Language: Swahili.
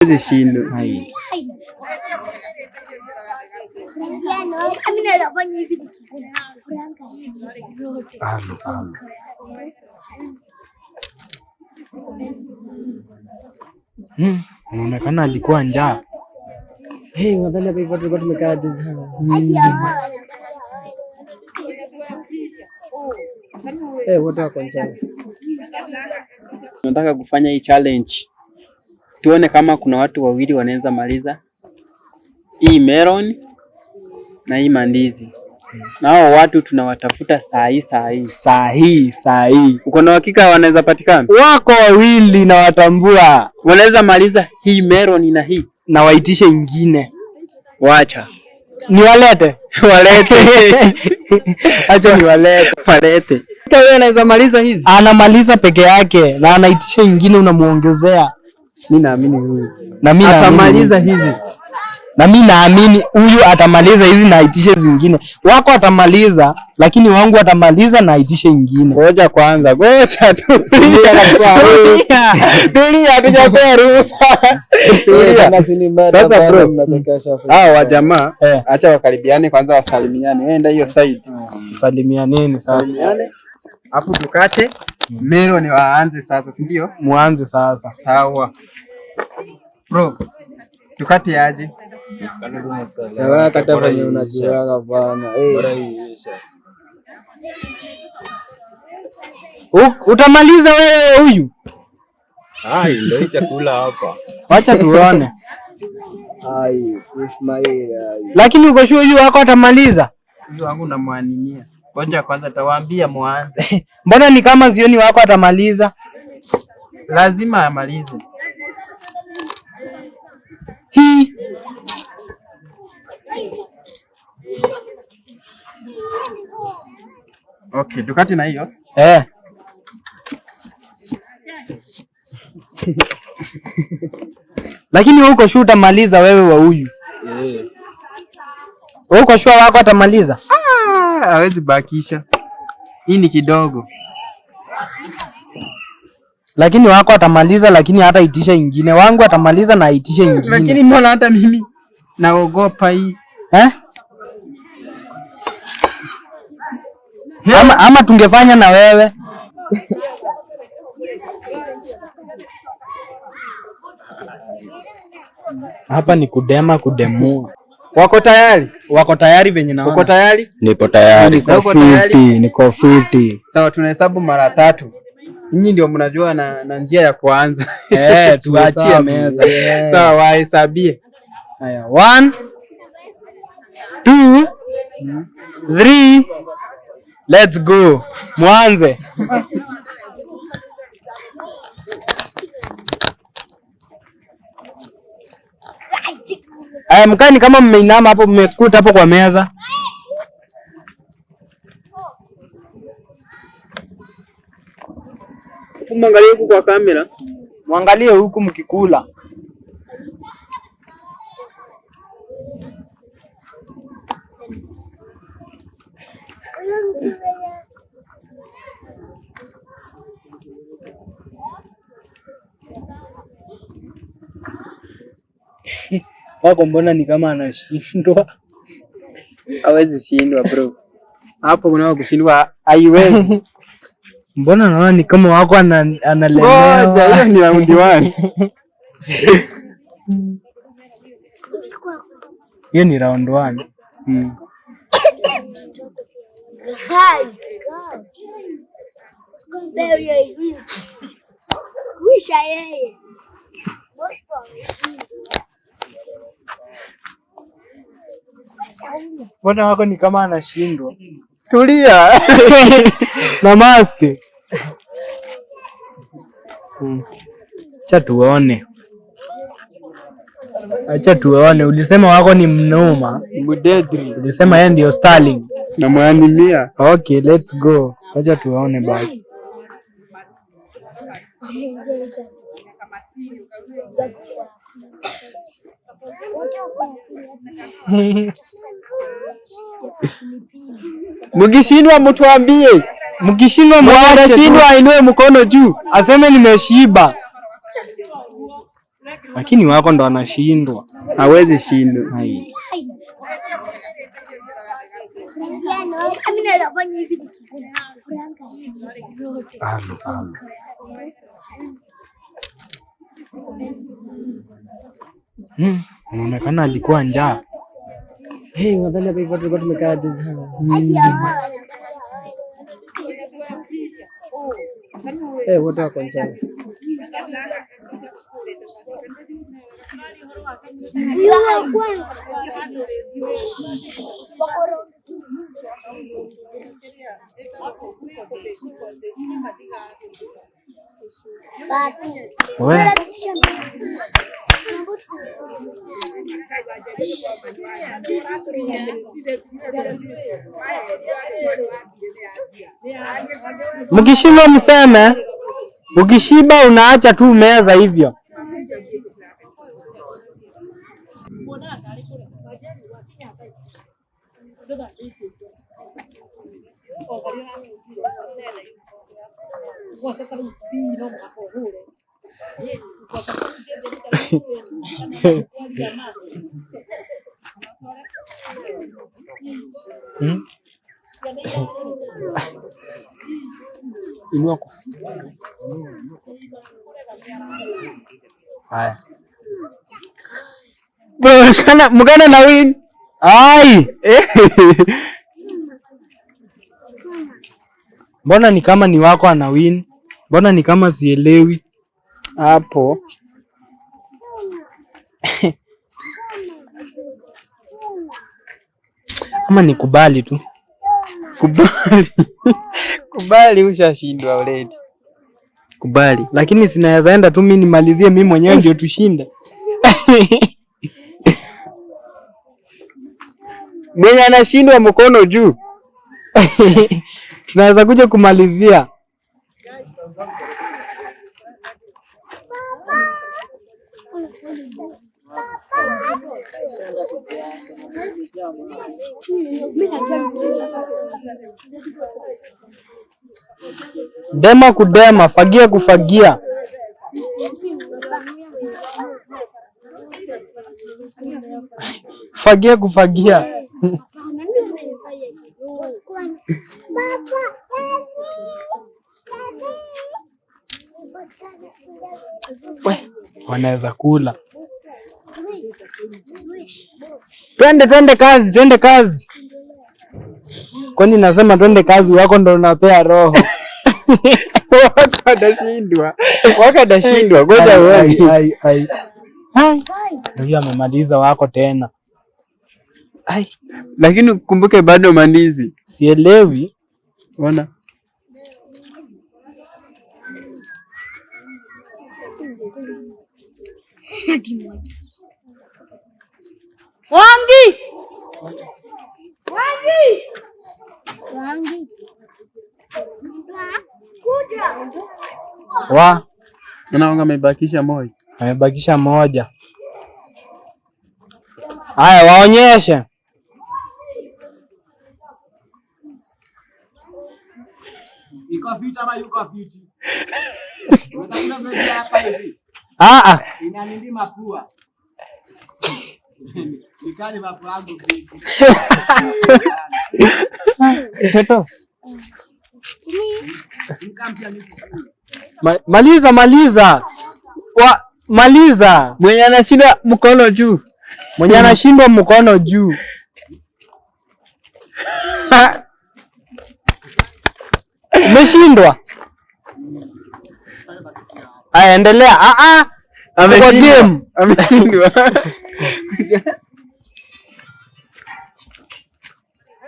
Hizi shindo. Hai. Unaonekana alikuwa njaa. Nadhani hapa hivyo tulikuwa tumekaa tu. Wote wako njaa. Tunataka kufanya hii challenge. Tuone kama kuna watu wawili wanaweza maliza hii melon na hii mandizi. Na hao watu tunawatafuta saa hii. Uko na hakika wanaweza patikana? Wako wawili na watambua. Wanaweza maliza hii melon na hii Na waitishe ingine. Wacha. Ni walete. Acha ni walete. Wewe anaweza maliza hizi? Anamaliza peke yake na anaitisha ingine unamuongezea. Mimi naamini huyu. Na mimi atamaliza hizi. Na mimi naamini huyu atamaliza hizi na aitishe zingine. Wako atamaliza lakini wangu atamaliza na aitishe ingine. Ngoja kwanza. Ngoja tu. Tulia hatujapewa ruhusa. Sasa bro. Hao jamaa acha wakaribiane kwanza wasalimiane. Enda hiyo side. Salimianeni sasa. Salimiane. Hapo tukate. Melon waanze sasa, si ndio? Muanze sasa. Sawa. Bro. Tukate aje? Wewe kata venye unajiweka bwana. Utamaliza wewe huyu? Hai, ndio chakula hapa. Wacha tuone. Ismail. Lakini uko sure huyu wako atamaliza? Huyu wangu namwaninia. Ngoja kwanza tawaambia muanze. Mbona ni kama zioni wako atamaliza? Lazima amalize. Hii. Okay, tukati na hiyo. Lakini wewe uko sure utamaliza wewe wa huyu? Wewe uko sure wako atamaliza? Hawezi bakisha. Hii ni kidogo. Lakini wako atamaliza lakini hata itisha ingine. Wangu atamaliza na itisha ingine. Lakini mbona hata mimi naogopa hii? Ama tungefanya na wewe. Hapa ni kudemua. Wako tayari? Wako tayari venye naona. Uko tayari? Nipo tayari. Niko fiti. Sawa, tunahesabu mara 3. Ninyi ndio mnajua na njia ya kuanza. Tuachie meza. Sawa, wahesabie. Haya, 1 2 3. Let's go. Mwanze. Aya, mkani kama mmeinama hapo, mmeskuta hapo kwa meza. Mwangalie huku kwa kamera. Mwangalie huku mkikula. Wako mbona ni kama anashindwa? Hawezi shindwa bro. Hapo kuna kushindwa haiwezi. Mbona naona ni kama wako analemewa. Ngoja, hiyo ni round 1. Hiyo ni round 1. Mbona wako ni kama anashindwa? Tulia. Namaste. Acha tuone. Ulisema wako ni mnoma. Mudedri. Ulisema yeye ndio Starling. Na mwanimia. Okay, let's go. Acha tuone basi. Mkishindwa mtuambie. Mkishindwa ainue mkono juu. Aseme nimeshiba. lakini wako ndo anashindwa. Hawezi shindwa. Hai. Alo. Unaonekana alikuwa njaa. Nadhani hapa hivi tulikuwa tumekaa jana. Wote wako njaa. We. Mkishiba mseme, ukishiba unaacha tu meza hivyo. Inua kofia. Haya. Bro, sana mgana na win. Ai. Mbona ni kama ni wako ana win? Mbona ni kama sielewi hapo? Ama nikubali tu. Kubali ushashindwa already. Kubali. Lakini sinaweza enda tu mimi nimalizie mimi mwenyewe ndio tushinde. Mwenye anashindwa mkono juu. Tunaweza kuja kumalizia. Dema kudema, fagia kufagia. Fagia kufagia. Wanaweza kula. Twende kazi. Kwani nasema twende kazi, wako ndo unapea roho. Wako adashindwa. Ngoja uone. Ndio amemaliza wako tena. Lakini kumbuke bado mandizi. Sielewi. Ona. Wangi. Wa. Unaona amebakisha moja. Amebakisha moja. Haya waonyeshe. Iko fiti ama yuko fiti? Unataka zaidi hapa hivi. Inanindi mapua. Nikani mapua yangu fiti. Toto. Maliza. Maliza. Mwenye anashinda mkono juu. Mwenye anashindwa mkono juu. Umeshindwa. Aya, endelea. Ameshindwa.